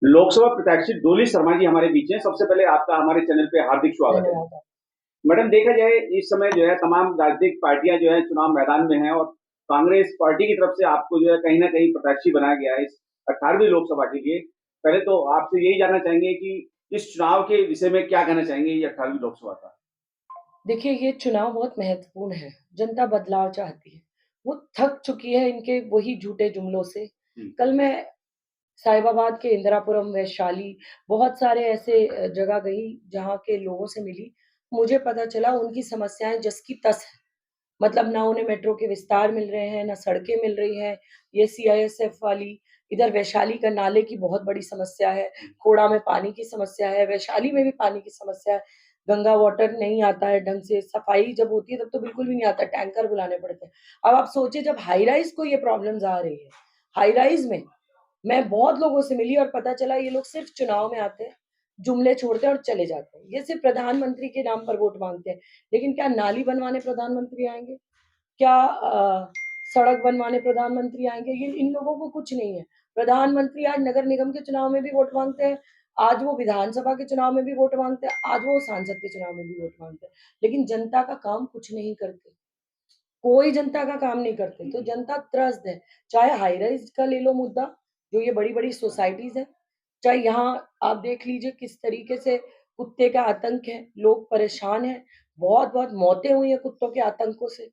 लोकसभा प्रत्याशी डोली शर्मा जी हमारे बीच हैं। सबसे पहले आपका हमारे चैनल पे हार्दिक स्वागत है। धन्यवाद। मैडम, देखा जाए इस समय जो है तमाम राजनीतिक पार्टियां जो है चुनाव मैदान में हैं और कांग्रेस पार्टी की तरफ से आपको जो है कहीं ना कहीं प्रत्याशी बनाया गया है इस 18वीं लोकसभा के लिए। पहले तो आपसे यही जानना चाहेंगे कि इस चुनाव के विषय में क्या कहना चाहेंगे ये 18वीं लोकसभा का। देखिए, ये चुनाव बहुत महत्वपूर्ण है। जनता बदलाव चाहती है। वो थक चुकी है इनके वही झूठे जुमलों से। हम्म। कल मैं साहिबाबाद के इंदिरापुरम, वैशाली, बहुत सारे ऐसे जगह गई जहाँ के लोगों से मिली। मुझे पता चला उनकी समस्याएँ जस की तस हैं। मतलब ना उन्हें मेट्रो के विस्तार मिल रहे हैं, ना सड़कें मिल रही हैं। ये सीआईएसएफ वाली, इधर वैशाली का नाले की बहुत बड़ी समस्या है, खोड़ा में पानी की समस्या है, वैशाली में भी पानी की समस्या है। गंगा वाटर नहीं आता है ढंग से, सफाई जब होती है तब तो बिल्कुल भी नहीं आता, टैंकर बुलाने पड़ते हैं। अब आप सोचिए जब हाई राइज़ को ये प्रॉब्लम्स आ रही है, हाई राइज़ में मैं बहुत लोगों से मिली और पता चला ये लोग सिर्फ़ चुनाव में आते हैं, जुमले छोड़ते हैं और चले जाते हैं। ये सिर्फ़ प्रधानमंत्री के नाम पर वोट माँगते हैं, लेकिन क्या नाली बनवाने प्रधानमंत्री आएँगे? क्या सड़क बनवाने प्रधानमंत्री आएँगे? ये इन लोगों को कुछ नहीं है। प्रधानमंत्री आज नगर निगम के चुनाव में भी वोट माँगते हैं, आज वो विधानसभा के चुनाव में भी वोट माँगते हैं, आज वो सांसद के चुनाव में भी वोट माँगते हैं। लेकिन जनता का काम कुछ नहीं करते, कोई जनता का काम नहीं करते, तो जनता त्रस्त है। चाहे हाई राइज़ का ले लो मुद्दा, जो ये बड़ी-बड़ी सोसाइटीज़ हैं, चाहे यहाँ आप देख लीजिए किस तरीके से कुत्ते का आतंक है, लोग परेशान हैं, बहुत-बहुत मौतें हुई हैं कुत्तों के आतंकों से।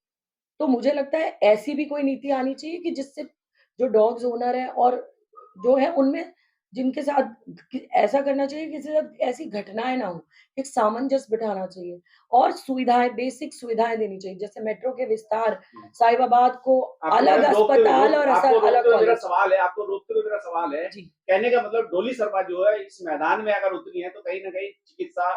तो मुझे लगता है ऐसी भी कोई नीति आनी चाहिए कि जिससे जो डॉग्स ओनर हैं और जो है उनमें जिनके साथ कि ऐसा करना चाहिए किसी के साथ ऐसी घटनाएँ ना हो। एक सामंजस्य बिठाना चाहिए और सुविधाएँ बेसिक सुविधाएँ देनी चाहिए। जैसे मेट्रो के विस्तार, साहिबाबाद को आपको अलग मैडम अस्पताल और आपको अलग रोकते हुए मेरा कॉलेज। सवाल है, आपको रोकते हुए मेरा सवाल है। जी, कहने का मतलब डोली शर्मा जो है इस मैदान में अगर उतरी है तो कहीं ना कहीं चिकित्सा,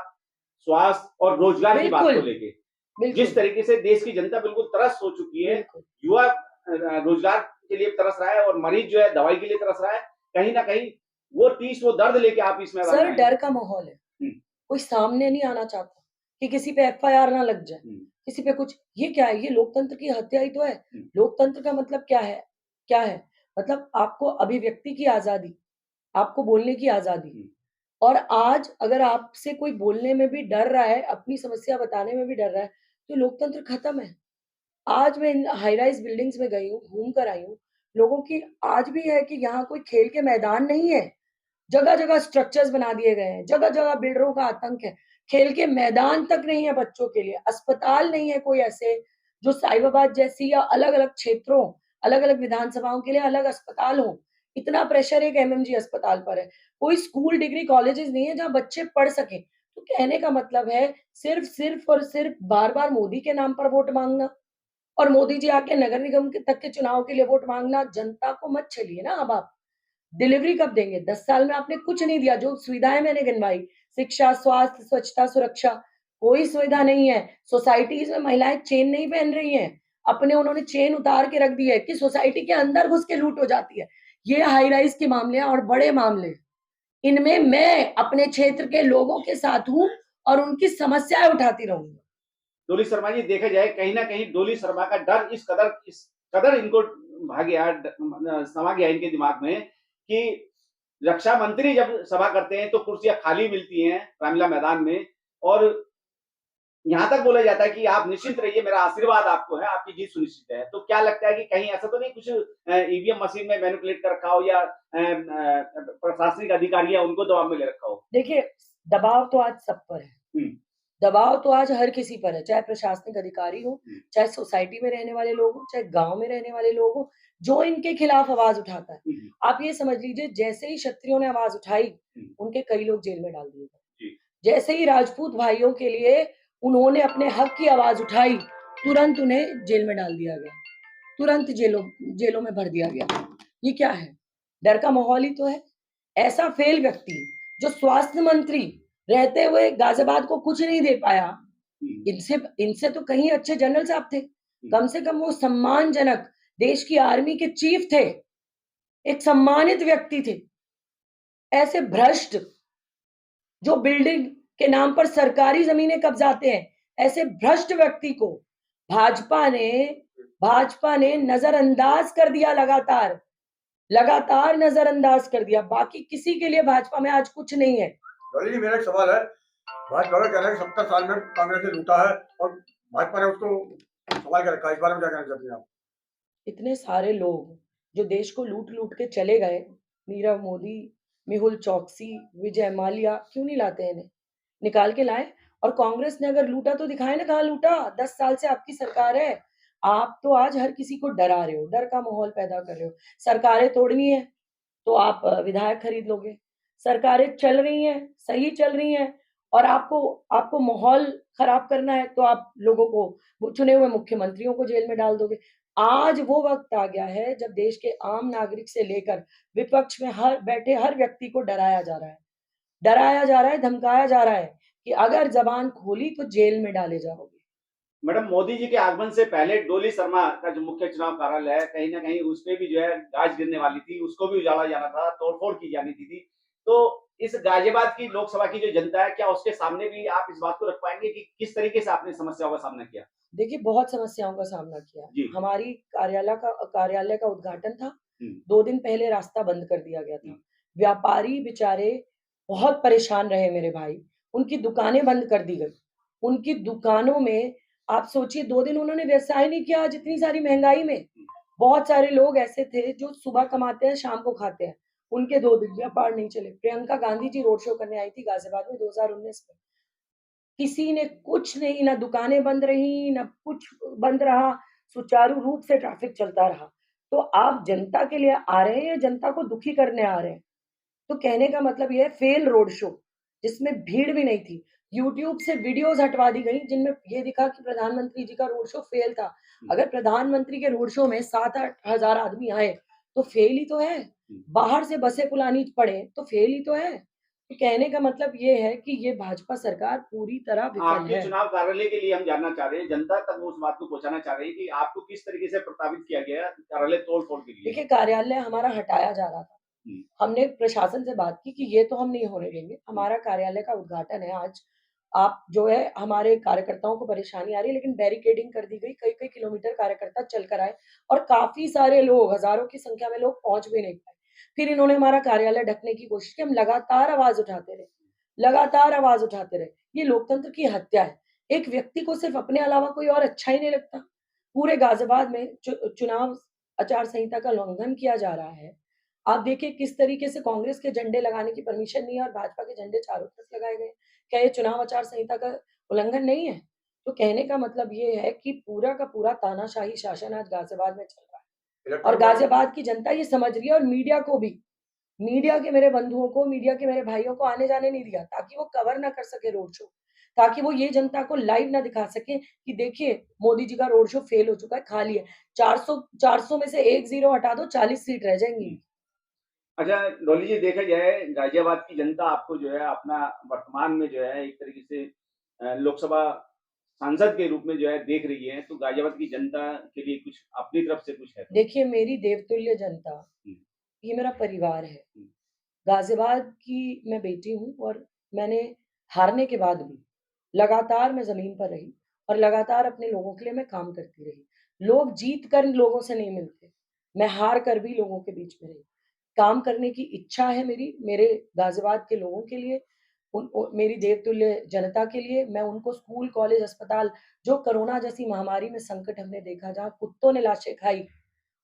स्वास्थ्य और रोजगार की बात को बिल्कुल, लेके जिस बिल्कुल, तरीके से देश की जनता बिल्कुल तरस हो चुकी है। बिल्कुल। युवा रोजगार के लिए तरस रहा है और मरीज जो है दवाई के लिए तरस रहा है। कहीं ना कहीं वो टीस, वो दर्द लेके आप इस मैदान सर में आए डर हैं। का माहौल है। हम्म, कोई सामने नहीं आना चाहता कि किसी पे एफआईआर ना लग जाए, हम्म, किसी पे कुछ ये क्या है? ये लोकतंत्र की हत्या ही तो है। हम्म, लोकतंत्र का मतलब क्या है? क्या है? मतलब आपको अभिव्यक्ति की आज़ादी, आपको बोलने की आज़ादी हम्म, और आज अगर आपसे कोई बोलने में भी डर रहा है, अपनी समस्या बताने में भी डर रहा है, तो लोकतंत्र खत्म है। आज मैं इन हाई राइज़ बिल्डिंग्स में गई हूँ, घूम कर आई हूँ, लोगों की आज भी है कि यहाँ कोई खेल के मैदान नहीं है। जगह-जगह स्ट्रक्चर्स बना दिए गए हैं, जगह-जगह बिल्डरों का आतंक है। खेल के मैदान तक नहीं है बच्चों के लिए, अस्पताल नहीं है कोई ऐसे, जो साहिबाबाद जैसी या अलग-अलग क्षेत्रों, अलग-अलग विधानसभाओं के लिए अलग अस्पताल हों। इतना प्रेशर एक एमएमजी अस्पताल पर है। कोई स्कूल, डिग्री कॉलेजेस नहीं है जहाँ बच्चे पढ़ सकें। तो कहने का मतलब है सिर्फ़ और सिर्फ़ बार-बार मोदी के नाम पर वोट माँगना और मोदी जी आके नगर निगम के तक के चुनाव के लिए वोट माँगना, जनता को मत छलिए ना अब आप। डिलीवरी कब देंगे? 10 साल में आपने कुछ नहीं दिया, जो सुविधाएँ मैंने गिनवाई, शिक्षा, स्वास्थ्य, स्वच्छता, सुरक्षा, कोई सुविधा नहीं है। सोसाइटीज़ में महिलाएँ चेन नहीं पहन रही हैं, अपने उन्होंने चेन उतार के रख दी है कि सोसाइटी के अंदर घुस के लूट हो जाती है। ये हाई राइज़ के मामले हैं और बड़े मामले हैं। इनमें मैं अपने क्षेत्र के लोगों के साथ हूँ और उनकी समस्याएँ उठाती रहूँगी। डोली शर्मा जी, देखा जाए कहीं ना कहीं डोली शर्मा का डर इस कदर इनको भाग गया, समा गया इनके दिमाग में कि रक्षा मंत्री जब सभा करते हैं तो कुर्सियां खाली मिलती हैं रामलीला मैदान में और यहाँ तक बोला जाता है कि आप निश्चिंत रहिए, मेरा आशीर्वाद आपको है, आपकी जीत सुनिश्चित है। तो क्या लगता है कि कहीं ऐसा तो नहीं कुछ ईवीएम मशीन में मैनिपुलेट कर रखा हो या प्रशासनिक अधिकारी है उनको दबाव में ले रखा हो। देखिए, दबाव तो आज सब पर है। हम्म, दबाव तो आज हर किसी पर है, चाहे प्रशासनिक अधिकारी हो, हम्म, चाहे सोसाइटी में रहने वाले लोग हों, चाहे गाँव में रहने वाले लोग हों, जो इनके खिलाफ आवाज़ उठाता है। हम्म, आप ये समझ लीजिए जैसे ही क्षत्रियों ने आवाज़ उठाई, हम्म, उनके कई लोग जेल में डाल दिए गए। जी, जैसे ही राजपूत भाइयों के लिए उन्होंने अपने हक की आवाज़ उठाई, तुरंत उन्हें जेल में डाल दिया गया। तुरंत जेलों जेलों में भर दिया गया। ये क्या है? डर का माहौल ही तो है। ऐसा फ़ेल व्यक्ति जो स्वास्थ्य मंत्री रहते हुए गाज़ियाबाद को कुछ नहीं दे पाया, हम्म, इनसे इनसे तो कहीं अच्छे जनरल साहब थे। हम्म, कम से कम वो सम्मानजनक देश की आर्मी के चीफ थे, एक सम्मानित व्यक्ति थे। ऐसे भ्रष्ट जो बिल्डिंग के नाम पर सरकारी ज़मीनें कब्ज़ाते हैं, ऐसे भ्रष्ट व्यक्ति को भाजपा ने भाजपा ने नज़रअंदाज कर दिया लगातार। लगातार नजरअंदाज कर दिया। बाकी किसी के लिए भाजपा में आज कुछ नहीं है। डॉली जी, मेरा एक सवाल है। भाजपा का कहना है कि 70 साल में कांग्रेस ने लूटा है और भाजपा ने उसको संभाल के रखा है। इस बारे में क्या कहना चाहती हैं आप? इतने सारे लोग जो देश को लूट-लूट के चले गए, नीरव मोदी, मेहुल चोकसी, विजय माल्या, क्यों नहीं लाते हैं इन्हें? निकाल के लाएँ। और कांग्रेस ने अगर लूटा तो दिखाएँ ना कहाँ लूटा? 10 साल से आपकी सरकार है। आप तो आज हर किसी को डरा रहे हो, डर का माहौल पैदा कर रहे हो। सरकारें तोड़नी है, तो आप विधायक खरीद लोगे। सरकारें चल रही हैं, सही चल रही हैं और आपको आपको माहौल खराब करना है, तो आप लोगों को वो चुने हुए मुख्यमंत्रियों को जेल में डाल दोगे। आज वो वक़्त आ गया है जब देश के आम नागरिक से लेकर विपक्ष में हर बैठे हर व्यक्ति को डराया जा रहा है। डराया जा रहा है, धमकाया जा रहा है कि अगर ज़बान खोली तो जेल में डाले जाओगे। मैडम, मोदी जी के आगमन से पहले डोली शर्मा का जो मुख्य चुनाव कार्यालय है, कहीं न कहीं उसपे भी जो है गाज गिरने वाली थी, उसको भी उजाड़ा जाना था, तोड़-फोड़ की जानी थी। तो इस गाजियाबाद की लोकसभा की जो जनता है, क्या उसके सामने भी आप इस बात को रख पाएँगे कि किस तरीके से आपने समस्याओं का सामना किया? देखिए, बहुत समस्याओं का सामना किया। जी। हमारी कार्यालय का उद्घाटन था, हुँ, 2 दिन पहले रास्ता बंद कर दिया गया हुँ, था। व्यापारी बेचारे बहुत परेशान रहे मेरे भाई, उनकी दुकानें बंद कर दी गई। उनकी दुकानों में आप सोचिए 2 दिन उन्होंने व्यवसाय नहीं किया आज इतनी सारी महँगाई में। बहुत सारे लोग ऐसे थे जो सुबह कमाते हैं, शाम को खाते हैं। उनके 2 दिन व्यापार नहीं चले। प्रियंका गांधी जी रोड शो करने आई थी गाज़ियाबाद में 2019 में। किसी ने कुछ नहीं, ना दुकानें बंद रहीं, ना कुछ बंद रहा, सुचारू रूप से ट्रैफ़िक चलता रहा। तो आप जनता के लिए आ रहे हैं या जनता को दुखी करने आ रहे हैं? तो कहने का मतलब ये है फेल रोड शो, जिसमें भीड़ भी नहीं थी। यूट्यूब से वीडियोज़ हटवा दी गई जिनमें ये दिखा कि प्रधानमंत्री जी का रोड शो फेल था। हुँ, अगर प्रधानमंत्री के रोड शो में 7-8 हज़ार आदमी आए, तो फेल ही तो है। हुँ। बाहर से बसें बुलानी पड़े, तो फेल ही तो है। तो कहने का मतलब ये है कि ये भाजपा सरकार पूरी तरह विफल आपके है। चुनाव कार्यालय के लिए हम जानना चाह रहे हैं, जनता तक उस बात को पहुँचाना चाह रहे हैं कि आपको किस तरीके से प्रताड़ित किया गया कार्यालय तोड़-फोड़ के लिए? देखिए, कार्यालय हमारा हटाया जा रहा था। हुँ, हमने प्रशासन से बात की कि ये तो हम नहीं होने देंगे। हुँ, हमारा कार्यालय का उद्घाटन है आज। आप जो है हमारे कार्यकर्ताओं को परेशानी आ रही है लेकिन बैरिकेडिंग कर दी गई। कई-कई किलोमीटर कार्यकर्ता चल कर आए और काफ़ी सारे लोग, हज़ारों की संख्या में लोग पहुँच भी नहीं पाए। फिर इन्होंने हमारा कार्यालय ढकने की कोशिश की। हम लगातार आवाज़ उठाते रहे, लगातार आवाज़ उठाते रहे। ये लोकतंत्र की हत्या है। एक व्यक्ति को सिर्फ़ अपने अलावा कोई और अच्छा ही नहीं लगता। पूरे गाज़ियाबाद में चुनाव आचार संहिता का उल्लंघन किया जा रहा है। आप देखिए किस तरीके से कांग्रेस के झंडे लगाने की परमिशन नहीं है और भाजपा के झंडे चारों तरफ लगाए गए हैं। क्या ये चुनाव आचार संहिता का उल्लंघन नहीं है? तो कहने का मतलब ये है कि पूरा का पूरा तानाशाही शासन आज गाज़ियाबाद में चल रहा है और इलेक्ट्रॉनिक बॉन्ड गाज़ियाबाद की जनता ये समझ रही है और मीडिया को भी, मीडिया के मेरे बंधुओं को, मीडिया के मेरे भाइयों को आने-जाने नहीं दिया ताकि वो कवर ना कर सके रोड शो, ताकि वो ये जनता को लाइव ना दिखा सके कि देखिए मोदी जी का रोड शो फेल हो चुका है, खाली है। 400 में से 1 ज़ीरो हटा दो 40 सीट रह हुँ। जाएँगी। अच्छा, डॉली जी, देखा जाए गाज़ियाबाद की जनता आपको जो है अपना वर्तमान में जो है एक तरीके से लोकसभा सांसद के रूप में जो है देख रही है, तो गाज़ियाबाद की जनता के लिए कुछ अपनी तरफ से कुछ है तो? देखिए मेरी देवतुल्य जनता, हुँ, ये मेरा परिवार है। हुँ, गाज़ियाबाद की मैं बेटी हूँ और मैंने हारने के बाद भी लगातार मैं ज़मीन पर रही और लगातार अपने लोगों के लिए मैं काम करती रही। लोग जीत कर लोगों से नहीं मिलते, मैं हार कर भी लोगों के बीच में रही। काम करने की इच्छा है मेरी, मेरे गाज़ियाबाद के लोगों के लिए, उन ओ मेरी देवतुल्य जनता के लिए, मैं उनको स्कूल, कॉलेज, अस्पताल जो कोरोना जैसी महामारी में संकट हमने देखा, जहाँ कुत्तों ने लाशें खाई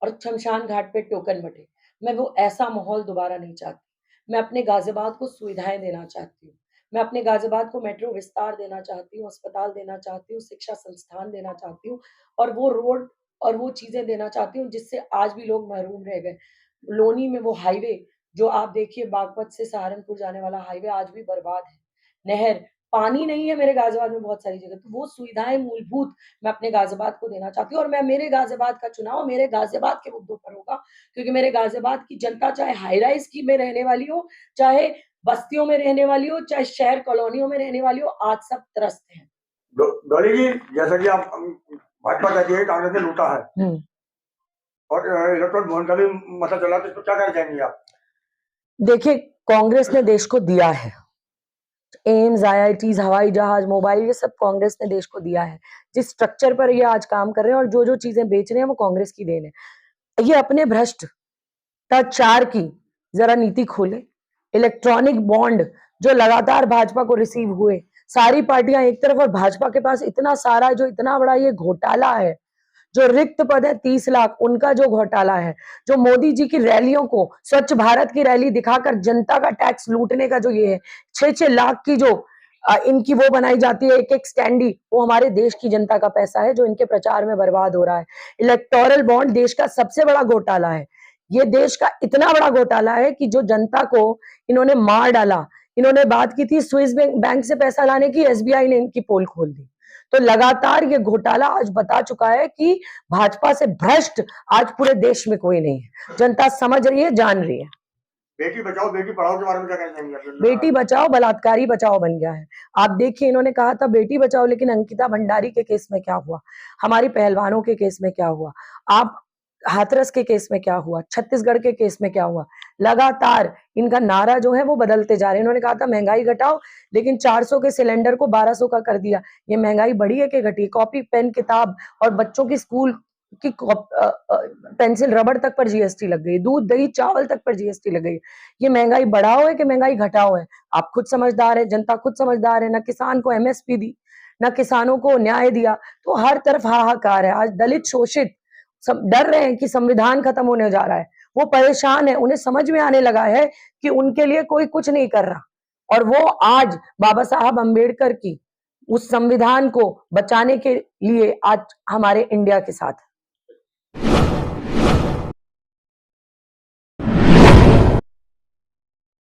और शमशान घाट पे टोकन बँटे, मैं वो ऐसा माहौल दोबारा नहीं चाहती। मैं अपने गाज़ियाबाद को सुविधाएँ देना चाहती हूँ। मैं अपने गाज़ियाबाद को मेट्रो विस्तार देना चाहती हूँ, अस्पताल देना चाहती हूँ, शिक्षा संस्थान देना चाहती हूँ और वो रोड और वो चीज़ें देना चाहती हूँ जिससे आज भी लोग महरूम रह गए। लोनी में वो हाईवे जो आप देखिए बागपत से सहारनपुर जाने वाला हाईवे आज भी बर्बाद है। नहर, पानी नहीं है मेरे गाज़ियाबाद में बहुत सारी जगह, तो वो सुविधाएँ मूलभूत मैं अपने गाज़ियाबाद को देना चाहती हूँ और मैं मेरे गाज़ियाबाद का चुनाव मेरे गाज़ियाबाद के मुद्दों पर होगा, क्योंकि मेरे गाज़ियाबाद की जनता चाहे हाई राइज़ की में रहने वाली हो, चाहे बस्तियों में रहने वाली हो, चाहे शहर कॉलोनियों में रहने वाली हो, आज सब त्रस्त हैं। डॉली जी, जैसा कि आप भाजपा कहती है कांग्रेस ने लूटा है हुँ। और इलेक्ट्रॉनिक बॉन्ड का भी मसला चला, तो इस पर क्या कहना चाहेंगी आप? देखिए, कांग्रेस ने देश को दिया है। एम्स, आईआईटीज़, हवाई जहाज, मोबाइल ये सब कांग्रेस ने देश को दिया है। जिस स्ट्रक्चर पर ये आज काम कर रहे हैं और जो-जो चीज़ें बेच रहे हैं वो कांग्रेस की देन है। ये अपने भ्रष्ट सप्ताह 4 की जरा नीति खोले। इलेक्ट्रॉनिक बॉन्ड जो लगातार भाजपा को रिसीव हुए, सारी पार्टियां एक तरफ और भाजपा के पास इतना सारा, जो इतना बड़ा ये घोटाला है, जो रिक्त पद है 30 लाख, उनका जो घोटाला है, जो मोदी जी की रैलियों को, स्वच्छ भारत की रैली दिखाकर जनता का टैक्स लूटने का जो ये है, 6-6 लाख की जो इनकी वो बनाई जाती है, एक स्टैंडी, वो हमारे देश की जनता का पैसा है जो इनके प्रचार में बर्बाद हो रहा है। इलेक्टोरल बॉन्ड देश का सबसे बड़ा घोटाला है। ये देश का इतना बड़ा घोटाला है कि जो जनता को इन्होंने मार डाला। इन्होंने बात की थी स्विस बैंक से पैसा लाने की, एसबीआई ने इनकी पोल खोल दी। तो लगातार ये घोटाला आज बता चुका है कि भाजपा से भ्रष्ट आज पूरे देश में कोई नहीं है। जनता समझ रही है, जान रही है। बेटी बचाओ बेटी पढ़ाओ के बारे में क्या कहना चाहेंगे? बेटी बचाओ बलात्कारी बचाओ बन गया है। आप देखिए, इन्होंने कहा था बेटी बचाओ, लेकिन अंकिता भंडारी के केस में क्या हुआ, हमारी पहलवानों के केस में क्या हुआ, आप हाथरस के केस में क्या हुआ, छत्तीसगढ़ के केस में क्या हुआ। लगातार इनका नारा जो है वो बदलते जा रहे हैं। इन्होंने कहा था महंगाई घटाओ, लेकिन 400 के सिलेंडर को 1200 का कर दिया। ये महंगाई बढ़ी है कि घटी? कॉपी पेन किताब और बच्चों की स्कूल की पेंसिल रबड़ तक पर जीएसटी लग गई, दूध दही चावल तक पर जीएसटी लग गई। ये महंगाई बढ़ाओ है कि महंगाई घटाओ है? आप खुद समझदार है, जनता खुद समझदार है। ना किसान को एमएसपी दी, ना किसानों को न्याय दिया, तो हर तरफ हाहाकार है। आज दलित शोषित डर रहे हैं कि संविधान खत्म होने जा रहा है, वो परेशान है। उन्हें समझ में आने लगा है कि उनके लिए कोई कुछ नहीं कर रहा, और वो आज बाबा साहब अंबेडकर की उस संविधान को बचाने के लिए आज हमारे इंडिया के साथ है।